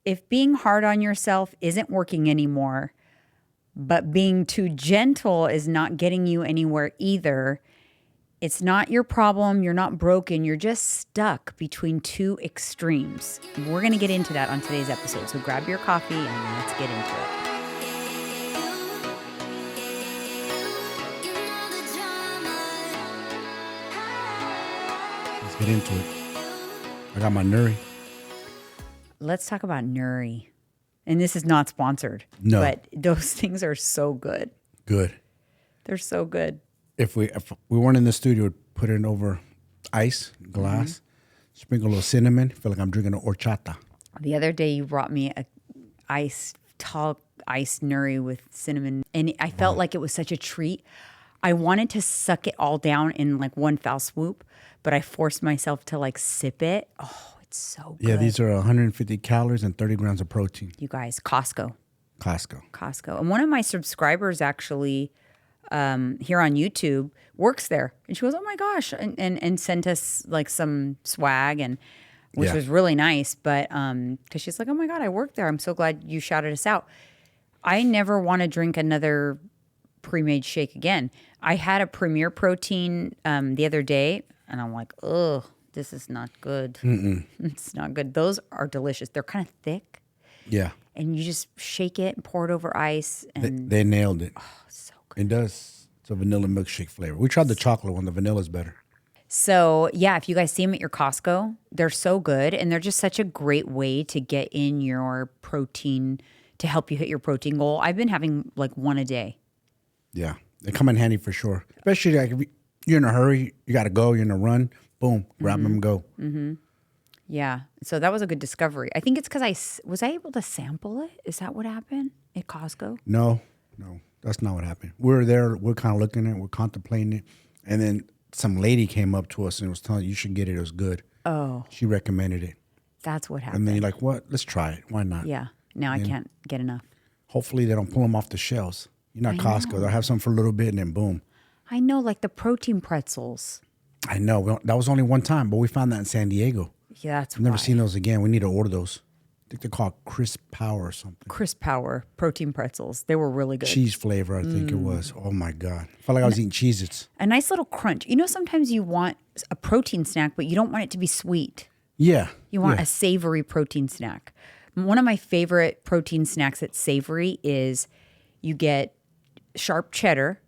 if being hard on yourself isn't working anymore, but being too gentle is not getting you anywhere either, it's not your problem. You're not broken. You're just stuck between two extremes. We're going to get into that on today's episode. So grab your coffee and let's get into it. Let's get into it. I got my Nuri. Let's talk about Nuri. And this is not sponsored. No. But those things are so good. Good. They're so good. If we weren't in the studio, we'd put it over ice, glass, sprinkle a little cinnamon, feel like I'm drinking an horchata. The other day you brought me a tall ice Nuri with cinnamon. And I felt like it was such a treat. I wanted to suck it all down in like one foul swoop, but I forced myself to like sip it. Oh, it's so good. Yeah, these are 150 calories and 30 grams of protein. You guys, Costco. Costco. And one of my subscribers actually here on YouTube works there. And she goes, oh my gosh, and sent us like some swag, and which was really nice. But because she's like, oh my God, I work there. I'm so glad you shouted us out. I never want to drink another pre-made shake again. I had a Premier Protein the other day, and I'm like, ugh, this is not good. It's not good. Those are delicious. They're kind of thick. Yeah. And you just shake it and pour it over ice. And They nailed it. oh, it's so good. It does. It's a vanilla milkshake flavor. We tried the chocolate one. The vanilla's better. So, yeah, if you guys see them at your Costco, they're so good. And they're just such a great way to get in your protein to help you hit your protein goal. I've been having like one a day. Yeah. They come in handy for sure. Especially like if you're in a hurry, you got to go, you're in a run, boom, grab them and go. Yeah. So that was a good discovery. I think it's because was I able to sample it? Is that what happened at Costco? No, that's not what happened. We were there, we're kind of looking at it, we're contemplating it. And then some lady came up to us and was telling you should get it. It was good. Oh. She recommended it. That's what happened. And then you're like, what? Let's try it. Why not? Yeah. Now I can't get enough. Hopefully they don't pull them off the shelves. You're not Costco. They'll have some for a little bit and then boom. I know, like the protein pretzels. I know. That was only one time, but we found that in San Diego. Yeah, that's I've never why. seen those again. We need to order those. I think they're called Crisp Power or something. Crisp Power protein pretzels. They were really good. Cheese flavor, I think it was. Oh my God. I felt like I was eating Cheez-Its. A nice little crunch. You know, sometimes you want a protein snack, but you don't want it to be sweet. Yeah. You want a savory protein snack. One of my favorite protein snacks that's savory is you get sharp cheddar.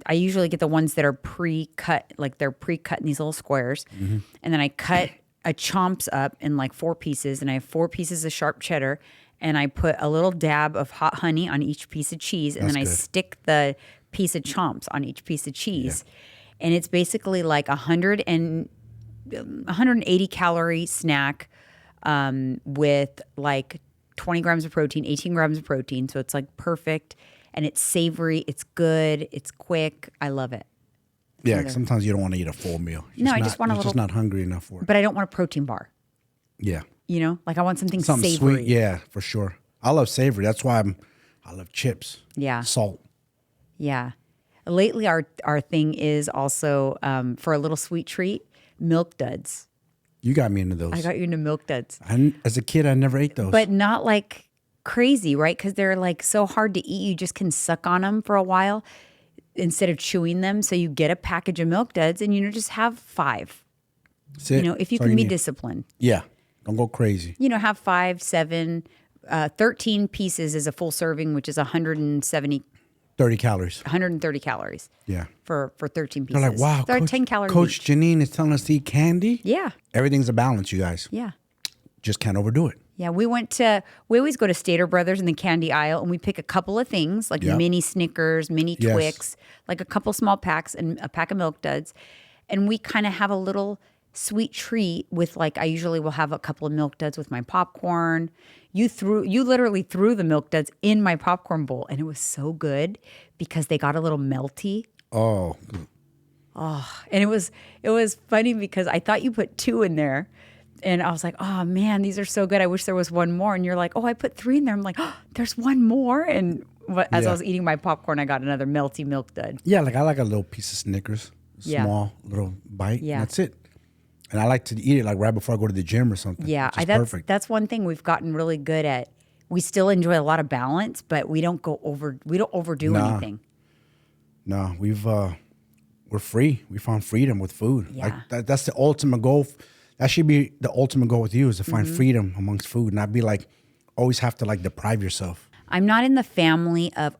I usually get the ones that are pre-cut, like they're pre-cut in these little squares. And then I cut a chomps up in like 4 pieces, and I have 4 pieces of sharp cheddar, and I put a little dab of hot honey on each piece of cheese, and then I stick the piece of chomps on each piece of cheese. And it's basically like 180 calorie snack with like 20 grams of protein, 18 grams of protein. So it's like perfect. And it's savory, it's good, it's quick. I love it. Yeah, sometimes you don't want to eat a full meal. I just want a little. Just not hungry enough for it. But I don't want a protein bar. Yeah. You know, like I want something Something savory. sweet. Yeah, for sure. I love savory. That's why I love chips. Yeah. Salt. Yeah. Lately, our thing is also for a little sweet treat, Milk Duds. You got me into those. I got you into Milk Duds. As a kid, I never ate those. But not like crazy, right? Because they're like so hard to eat. You just can suck on them for a while instead of chewing them. So you get a package of Milk Duds and, just have 5. That's it. You know, if you That's all can be need. disciplined. Yeah. Don't go crazy. Have 5, 7, 13 pieces is a full serving, which is 130 calories. Yeah. For 13 pieces. They're like, wow, They're Coach, 10 calories Coach each. Janine is telling us to eat candy? Yeah. Everything's a balance, you guys. Yeah. Just can't overdo it. Yeah, we always go to Stater Brothers in the candy aisle, and we pick a couple of things like mini Snickers, mini Twix, like a couple small packs and a pack of Milk Duds. And we kind of have a little sweet treat with I usually will have a couple of Milk Duds with my popcorn. You literally threw the Milk Duds in my popcorn bowl, and it was so good because they got a little melty. Oh. And it was funny because I thought you put 2 in there. And I was like, oh, man, these are so good. I wish there was one more. And you're like, oh, I put 3 in there. I'm like, oh, there's one more. And as I was eating my popcorn, I got another melty Milk Dud. Yeah, I like a little piece of Snickers. Small little bite. Yeah. That's it. And I like to eat it like right before I go to the gym or something. Yeah, Which is perfect. that's one thing we've gotten really good at. We still enjoy a lot of balance, but we don't overdo anything. No, we're free. We found freedom with food. Yeah. Like that's the ultimate goal. That should be the ultimate goal with you, is to find freedom amongst food, not be like always have to like deprive yourself. I'm not in the family of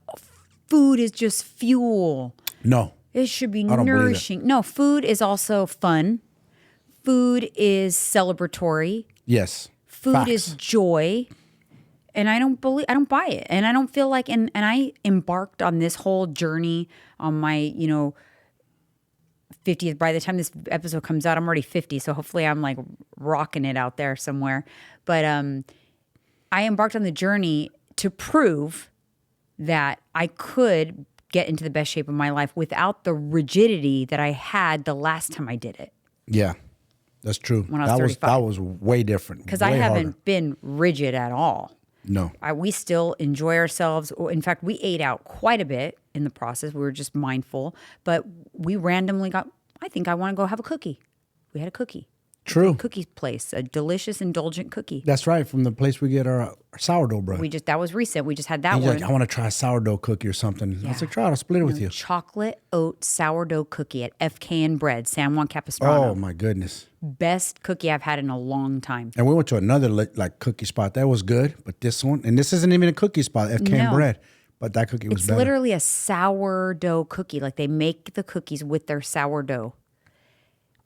food is just fuel. No. It should be don't believe it. nourishing. No, food is also fun. Food is celebratory. Yes. Food Facts. is joy. And I don't buy it. And I don't feel like, and I embarked on this whole journey on my, 50th. By the time this episode comes out, I'm already 50. So hopefully I'm like rocking it out there somewhere. But I embarked on the journey to prove that I could get into the best shape of my life without the rigidity that I had the last time I did it. Yeah. That's true. When I was 35. That was way different. Because I haven't been rigid at all. No. We still enjoy ourselves. In fact, we ate out quite a bit in the process. We were just mindful. But we randomly I think I want to go have a cookie. We had a cookie. True. Cookie place, a delicious, indulgent cookie. That's right. From the place we get our sourdough bread. That was recent. We just had that He's one. like, I want to try a sourdough cookie or something. I was like, try it. I'll split it with you. Chocolate oat sourdough cookie at FK and Bread, San Juan Capistrano. Oh, my goodness. Best cookie I've had in a long time. And we went to another like cookie spot. That was good. But this one, and this isn't even a cookie spot, FK and Bread. But that cookie was better. It's literally a sourdough cookie. Like they make the cookies with their sourdough.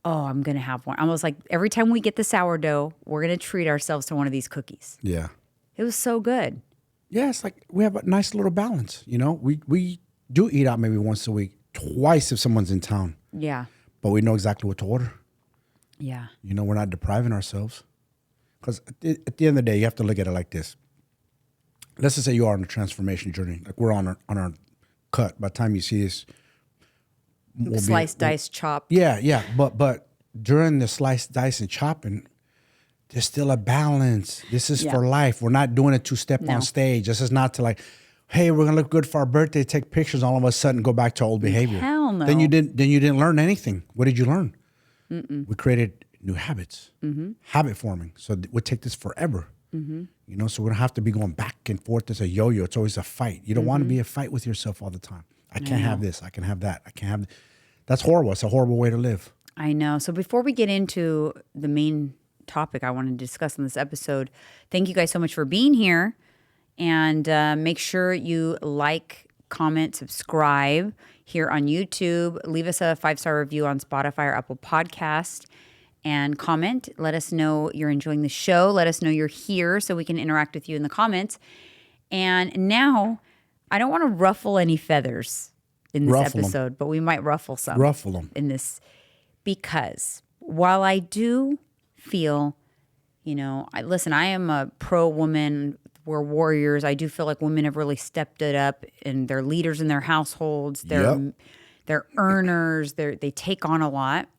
Oh, I'm going to have one. I was like, every time we get the sourdough, we're going to treat ourselves to one of these cookies. Yeah. It was so good. Yeah, it's like we have a nice little balance. We do eat out maybe once a week, twice if someone's in town. Yeah. But we know exactly what to order. Yeah. We're not depriving ourselves. Because at the end of the day, you have to look at it like this. Let's just say you are on a transformation journey. Like we're on our cut. By the time you see this, Slice, dice, chop. Yeah. But during the slice, dice, and chopping, there's still a balance. This is for life. We're not doing it to step on stage. This is not to like, hey, we're gonna look good for our birthday, take pictures, all of a sudden go back to old behavior. Hell no. Then you didn't learn anything. What did you learn? We created new habits, habit forming. So we take this forever. So we're gonna have to be going back and forth as a yo-yo. It's always a fight. You don't want to be a fight with yourself all the time. I can't have this. I can have that. I can't have. That's horrible. It's a horrible way to live. I know. So before we get into the main topic I wanted to discuss in this episode, thank you guys so much for being here. And make sure you like, comment, subscribe here on YouTube. Leave us a 5-star review on Spotify or Apple Podcast. And comment. Let us know you're enjoying the show. Let us know you're here so we can interact with you in the comments. And now, I don't want to ruffle any feathers in this episode, but we might ruffle some. Ruffle them. In this. Because while I do feel, I am a pro-woman. We're warriors. I do feel like women have really stepped it up, and they're leaders in their households. They're earners. They take on a lot.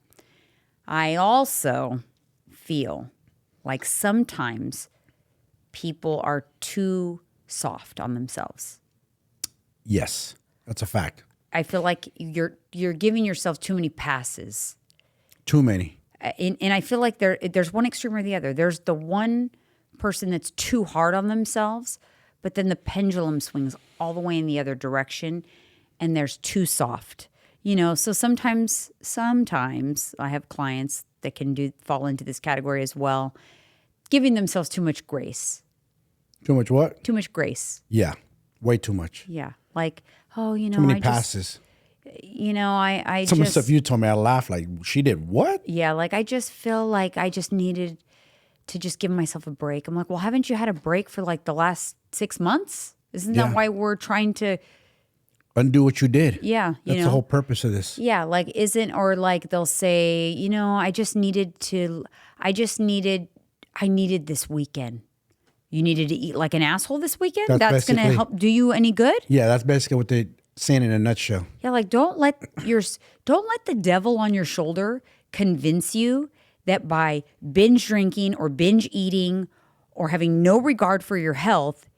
I also feel like sometimes people are too soft on themselves. Yes, that's a fact. I feel like you're giving yourself too many passes. Too many. And I feel like there's one extreme or the other. There's the one person that's too hard on themselves, but then the pendulum swings all the way in the other direction, and there's too soft. So sometimes I have clients that can fall into this category as well, giving themselves too much grace. Too much what? Too much grace. Yeah, way too much. Yeah, like, too many passes. I Some of the just, stuff you told me, I laughed like, she did what? Yeah, like I just feel like I just needed to just give myself a break. I'm like, well, haven't you had a break for like the last 6 months? Isn't that why we're trying to undo what you did? Yeah, that's the whole purpose of this. Yeah, like or like they'll say, I needed this weekend. You needed to eat like an asshole this weekend? That's going to help do you any good? Yeah, that's basically what they're saying in a nutshell. Yeah, like don't let the devil on your shoulder convince you that by binge drinking or binge eating or having no regard for your health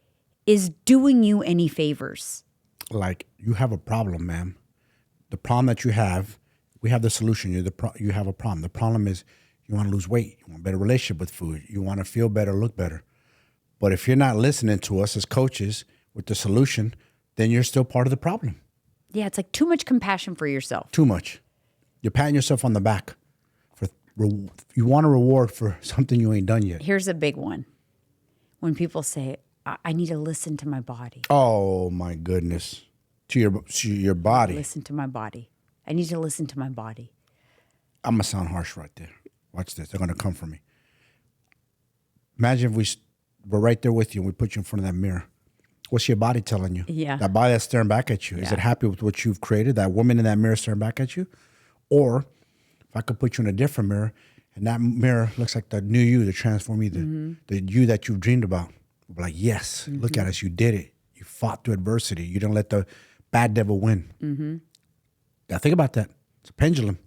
is doing you any favors. Like, you have a problem, ma'am. The problem that you have, we have the solution. You have a problem. The problem is You want to lose weight. You want a better relationship with food. You want to feel better, look better. But if you're not listening to us as coaches with the solution, then you're still part of the problem. Yeah, it's like too much compassion for yourself. Too much. You're patting yourself on the back. You want a reward for something you ain't done yet. Here's a big one. When people say, I need to listen to my body. Oh, my goodness. To your body. Listen to my body. I need to listen to my body. I'm going to sound harsh right there. Watch this. They're going to come for me. Imagine if we're right there with you and we put you in front of that mirror. What's your body telling you? Yeah. That body that's staring back at you. Yeah. Is it happy with what you've created? That woman in that mirror staring back at you? Or if I could put you in a different mirror and that mirror looks like the new you, the transform you, the you that you've dreamed about. We'll be like, yes, look at us. You did it. You fought through adversity. You didn't let the bad devil win. Now think about that. It's a pendulum.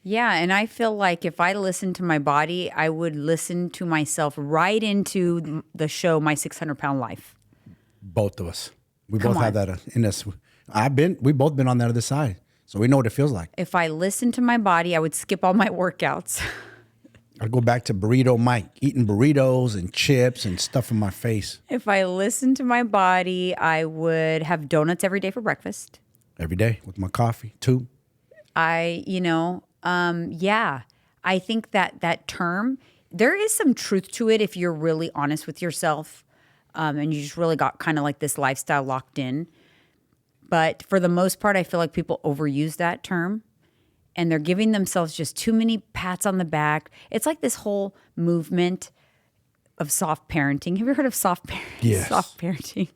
Yeah, and I feel like if I listened to my body, I would listen to myself right into the show, My 600-Pound Life. Both of us. We Come both have on. that in us. We both been on that other side. So we know what it feels like. If I listened to my body, I would skip all my workouts. I'd go back to Burrito Mike, eating burritos and chips and stuff in my face. If I listened to my body, I would have donuts every day for breakfast. Every day with my coffee, too. I think that term, there is some truth to it if you're really honest with yourself and you just really got kind of like this lifestyle locked in. But for the most part, I feel like people overuse that term and they're giving themselves just too many pats on the back. It's like this whole movement of soft parenting. Have you heard of soft parenting? Yes. Soft parenting.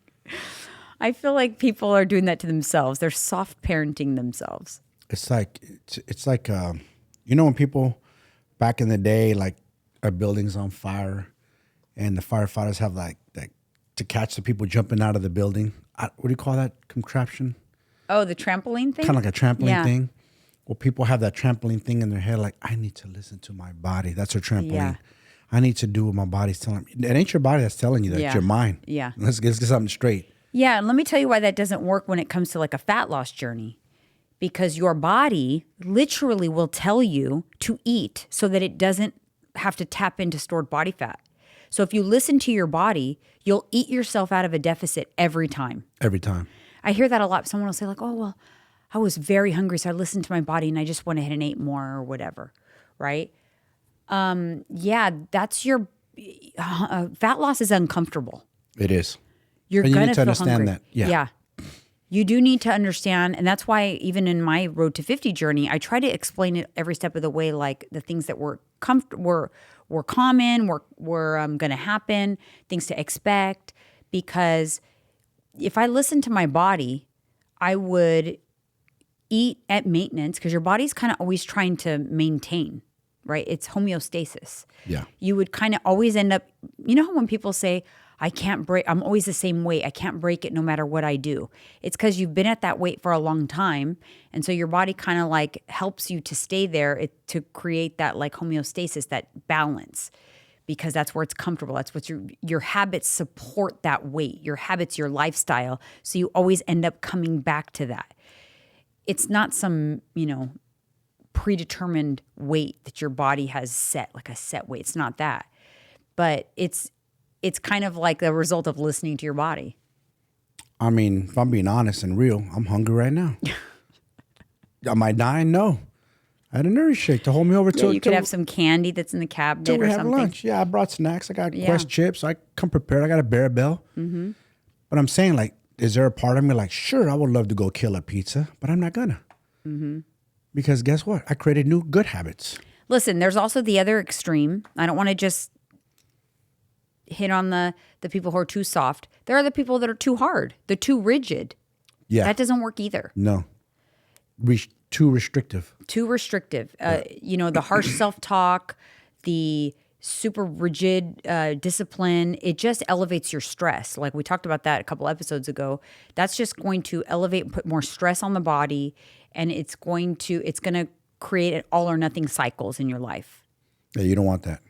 I feel like people are doing that to themselves. They're soft parenting themselves. It's like when people back in the day, like a building's on fire and the firefighters have like to catch the people jumping out of the building. What do you call that contraption? Oh, the trampoline thing? Kind of like a trampoline thing. Well, people have that trampoline thing in their head like, I need to listen to my body. That's their trampoline. Yeah. I need to do what my body's telling me. It ain't your body that's telling you that. It's your mind. Yeah. Let's get something straight. Yeah, and let me tell you why that doesn't work when it comes to like a fat loss journey. Because your body literally will tell you to eat so that it doesn't have to tap into stored body fat. So if you listen to your body, you'll eat yourself out of a deficit every time. Every time. I hear that a lot. Someone will say like, oh, well, I was very hungry, so I listened to my body and I just went ahead and ate more or whatever, right? That's your fat loss is uncomfortable. It is. You're And you gonna need to feel understand hungry. that. Yeah. You do need to understand, and that's why even in my Road to 50 journey, I try to explain it every step of the way, like the things that were common, were going to happen, things to expect. Because if I listened to my body, I would eat at maintenance because your body's kind of always trying to maintain, right? It's homeostasis. Yeah. You would kind of always end up, you know how when people say, I can't break, I'm always the same weight. I can't break it no matter what I do. It's because you've been at that weight for a long time. And so your body kind of like helps you to stay there to create that like homeostasis, that balance, because that's where it's comfortable. That's what your habits support that weight, your habits, your lifestyle. So you always end up coming back to that. It's not some, predetermined weight that your body has set, like a set weight. It's not that. But it's kind of like the result of listening to your body. I mean, if I'm being honest and real, I'm hungry right now. Am I dying? No. I had a nourish shake to hold me over You could have some candy that's in the cabinet till we or have something. lunch. Yeah, I brought snacks. I got Quest chips. I come prepared. I got a Bear Bell. Mm-hmm. But I'm saying, like, is there a part of me like, sure, I would love to go kill a pizza, but I'm not gonna. Mm-hmm. Because guess what? I created new good habits. Listen, there's also the other extreme. I don't want to just hit on the people who are too soft. There are the people that are too hard. They're too rigid. Yeah. That doesn't work either. No. Too restrictive. Too restrictive. The harsh self-talk, the super rigid discipline, it just elevates your stress. Like we talked about that a couple episodes ago. That's just going to elevate and put more stress on the body, and it's going to create all or nothing cycles in your life. Yeah, you don't want that.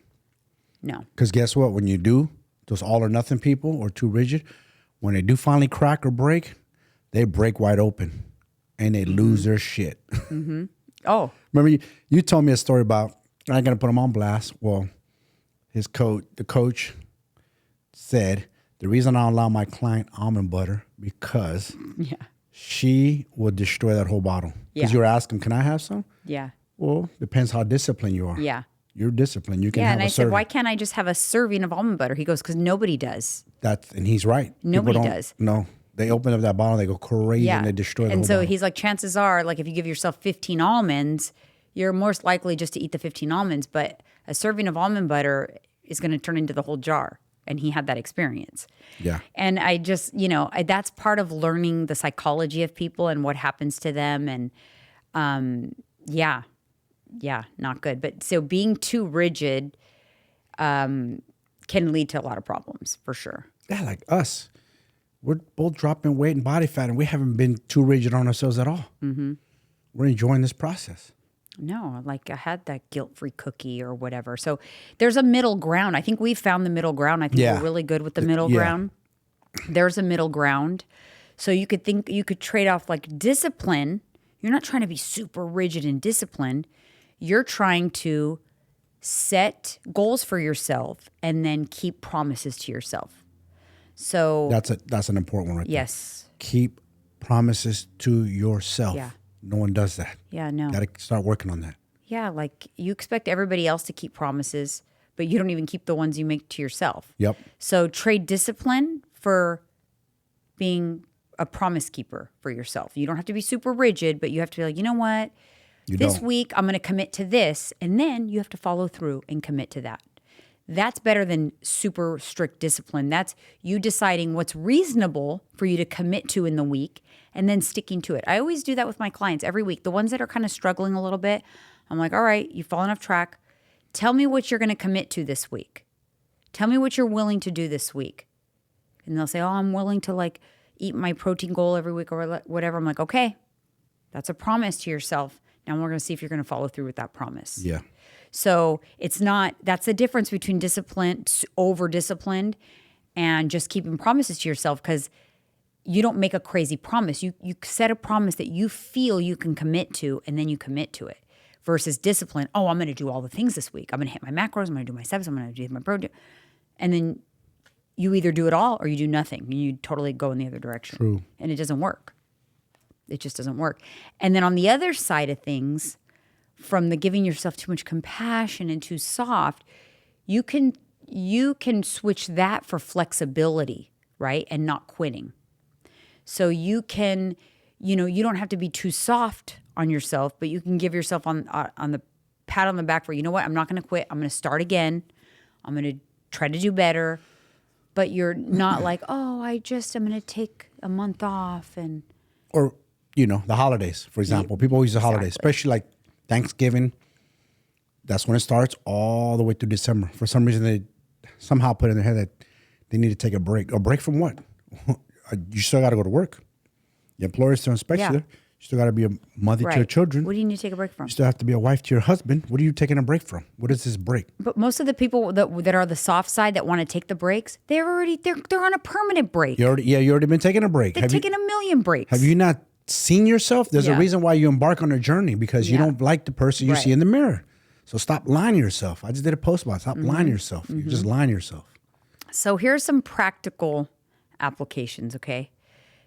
No. Because guess what? When you do, those all or nothing people or too rigid, when they do finally crack or break, they break wide open and they lose their shit. Mm-hmm. Oh. Remember, you told me a story about I'm not gonna put him on blast. Well, the coach said the reason I don't allow my client almond butter because Yeah. she will destroy that whole bottle. Because Yeah. you were asking, can I have some? Yeah. Well, depends how disciplined you are. Yeah. You're disciplined. You can Yeah. have And a I said, serving. why can't I just have a serving of almond butter? He goes, because nobody does. And he's right. Nobody People don't- does. No, they open up that bottle, they go crazy, Yeah. and they destroy the And whole so bottle. he's like, chances are, like, if you give yourself 15 almonds, you're most likely just to eat the 15 almonds. But a serving of almond butter is going to turn into the whole jar. And he had that experience. Yeah. And I just, that's part of learning the psychology of people and what happens to them. And yeah, not good. But so being too rigid can lead to a lot of problems for sure. Yeah, like us. We're both dropping weight and body fat, and we haven't been too rigid on ourselves at all. Mm-hmm. We're enjoying this process. No, like I had that guilt-free cookie or whatever. So there's a middle ground. I think we've found the middle ground. I think Yeah. we're really good with the middle Yeah. ground. There's a middle ground. So you could trade off like discipline. You're not trying to be super rigid and disciplined. You're trying to set goals for yourself and then keep promises to yourself. So That's an important one right yes. there. Keep promises to yourself. Yeah. No one does that. Yeah, no. Got to start working on that. Yeah, like you expect everybody else to keep promises, but you don't even keep the ones you make to yourself. Yep. So trade discipline for being a promise keeper for yourself. You don't have to be super rigid, but you have to be like, you know what? This week I'm going to commit to this, and then you have to follow through and commit to that. That's better than super strict discipline. That's you deciding what's reasonable for you to commit to in the week and then sticking to it. I always do that with my clients every week. The ones that are kind of struggling a little bit, I'm like, all right, you've fallen off track. Tell me what you're going to commit to this week. Tell me what you're willing to do this week. And they'll say, oh, I'm willing to like eat my protein goal every week or whatever. I'm like, okay, that's a promise to yourself. Now we're going to see if you're going to follow through with that promise. Yeah. So that's the difference between over-disciplined and just keeping promises to yourself, because you don't make a crazy promise. You set a promise that you feel you can commit to, and then you commit to it. Versus discipline, oh, I'm going to do all the things this week. I'm going to hit my macros. I'm going to do my steps. I'm going to do my protein. And then you either do it all or you do nothing. You totally go in the other direction. True. And it doesn't work. It just doesn't work. And then on the other side of things, from the giving yourself too much compassion and too soft, you can switch that for flexibility, right? And not quitting. So you can, you don't have to be too soft on yourself, but you can give yourself on the pat on the back for, you know what, I'm not going to quit. I'm going to start again. I'm going to try to do better. But you're not like, oh, I'm going to take a month off Or, the holidays, for example. People always use the holidays, especially like Thanksgiving. That's when it starts all the way through December. For some reason, they somehow put in their head that they need to take a break. A break from what? You still got to go to work. Your employer still expects you there. You still got to be a mother to your children. What do you need to take a break from? You still have to be a wife to your husband. What are you taking a break from? What is this break? But most of the people that are the soft side that want to take the breaks, they're on a permanent break. You already been taking a break. They've taken a million breaks. Have you not seen yourself? There's a reason why you embark on a journey, because you don't like the person you see in the mirror. So stop lying to yourself. I just did a post about it. Stop lying to yourself. You're just lying to yourself. So here's some practical applications, okay,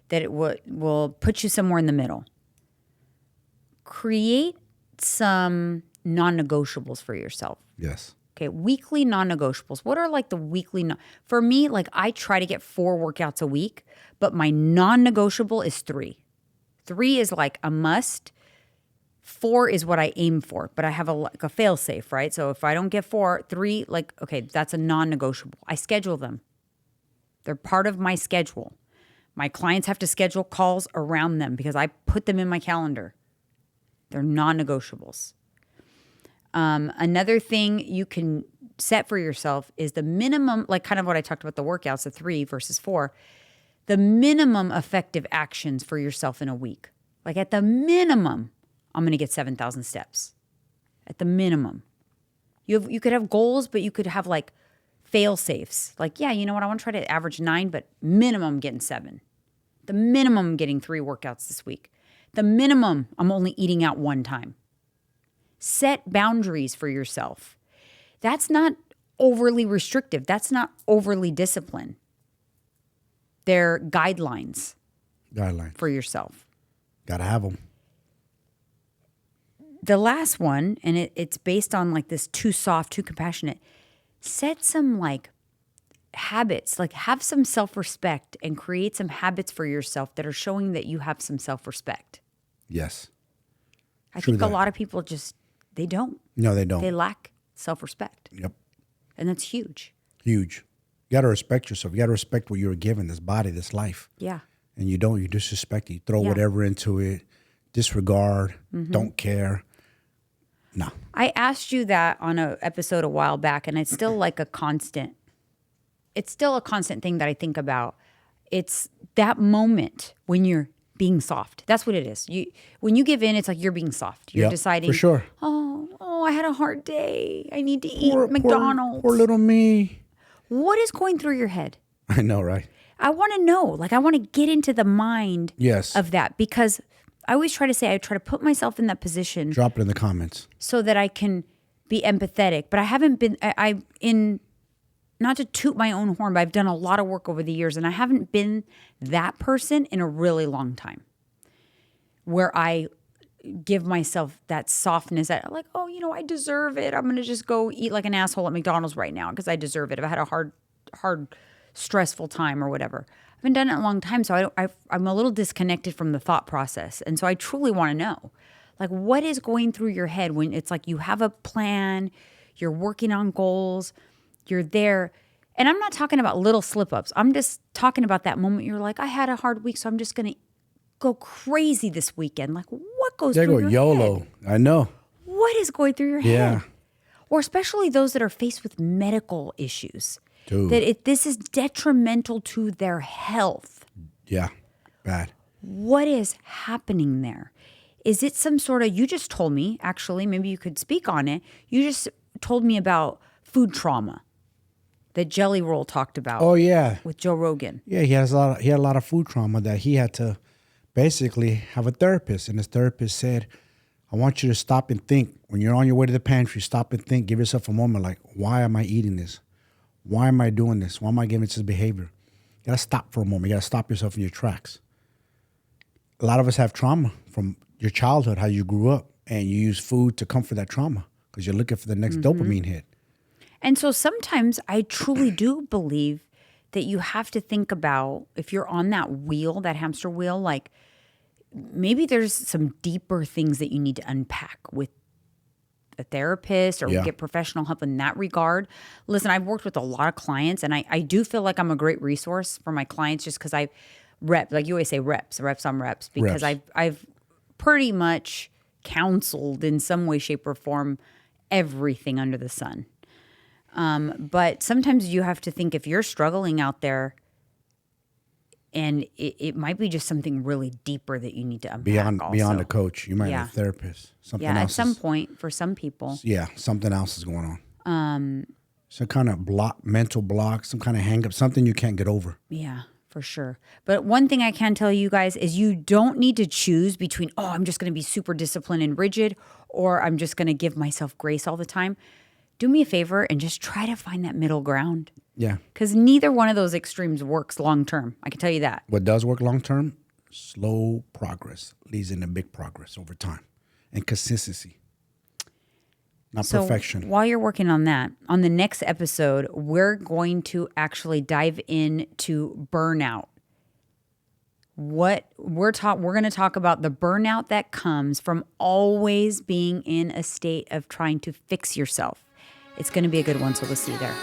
that it will put you somewhere in the middle. Create some non-negotiables for yourself. Yes. Okay, weekly non-negotiables. What are like the weekly? For me, like I try to get 4 workouts a week, but my non-negotiable is 3. 3 is like a must. 4 is what I aim for, but I have a fail safe, right? So if I don't get 4, 3, like, okay, that's a non-negotiable. I schedule them. They're part of my schedule. My clients have to schedule calls around them because I put them in my calendar. They're non-negotiables. Another thing you can set for yourself is the minimum, like kind of what I talked about the workouts, the 3 versus 4, the minimum effective actions for yourself in a week. Like at the minimum, I'm going to get 7,000 steps. At the minimum. You could have goals, but you could have like fail safes. Like, yeah, you know what? I want to try to average 9, but minimum getting 7. The minimum getting 3 workouts this week. The minimum I'm only eating out 1 time. Set boundaries for yourself. That's not overly restrictive. That's not overly disciplined. They're guidelines for yourself. Gotta have them. The last one, and it's based on like this too soft, too compassionate. Set some like habits, like have some self-respect and create some habits for yourself that are showing that you have some self-respect. Yes. I think a lot of people just, they don't. No, they don't. They lack self-respect. Yep. And that's huge. Huge. You got to respect yourself. You got to respect what you were given, this body, this life. Yeah. And you don't. You disrespect it. You throw whatever into it, disregard, don't care. No. I asked you that on an episode a while back, and it's still like a constant. It's still a constant thing that I think about. It's that moment when you're being soft. That's what it is. When you give in, it's like you're being soft. You're deciding, for sure. Oh, I had a hard day. I need to eat McDonald's. Poor little me. What is going through your head? I know, right? I want to know. Like, I want to get into the mind Yes. of that, because I always try to say, I try to put myself in that position. Drop it in the comments. So that I can be empathetic. But I haven't been, not to toot my own horn, but I've done a lot of work over the years, and I haven't been that person in a really long time where I give myself that softness that like, oh, I deserve it. I'm going to just go eat like an asshole at McDonald's right now because I deserve it. I've had a hard, stressful time or whatever. I haven't done it in a long time, so I'm a little disconnected from the thought process. And so I truly want to know, like, what is going through your head when it's like you have a plan, you're working on goals, you're there. And I'm not talking about little slip-ups. I'm just talking about that moment you're like, I had a hard week, so I'm just going to go crazy this weekend. Like, what goes through your YOLO. head? I know. What is going through your head? Or especially those that are faced with medical issues. Dude. That this is detrimental to their health. Yeah. Bad. What is happening there? Is it some sort of, you just told me, actually, maybe you could speak on it. You just told me about food trauma that Jelly Roll talked about. Oh, yeah. With Joe Rogan. Yeah, he had a lot of food trauma that he had to basically have a therapist. And his therapist said, I want you to stop and think. When you're on your way to the pantry, stop and think. Give yourself a moment like, why am I eating this? Why am I doing this? Why am I giving this behavior? You got to stop for a moment. You got to stop yourself in your tracks. A lot of us have trauma from your childhood, how you grew up, and you use food to comfort that trauma because you're looking for the next dopamine hit. And so sometimes I truly do believe that you have to think about, if you're on that wheel, that hamster wheel, like maybe there's some deeper things that you need to unpack with a therapist or get professional help in that regard. Listen, I've worked with a lot of clients, and I do feel like I'm a great resource for my clients just because I've like you always say, reps on reps, because I've pretty much counseled in some way, shape, or form everything under the sun. But sometimes you have to think, if you're struggling out there, and it might be just something really deeper that you need to unpack beyond a coach. You might need a therapist. Something else. At some point, for some people. Yeah, something else is going on. Some kind of mental block, some kind of hang up, something you can't get over. Yeah, for sure. But one thing I can tell you guys is you don't need to choose between, I'm just going to be super disciplined and rigid, or I'm just going to give myself grace all the time. Do me a favor and just try to find that middle ground. Yeah. Because neither one of those extremes works long term. I can tell you that. What does work long term? Slow progress leads into big progress over time. And consistency. Not perfection. While you're working on that, on the next episode, we're going to actually dive into burnout. We're going to talk about the burnout that comes from always being in a state of trying to fix yourself. It's going to be a good one, so we'll see you there.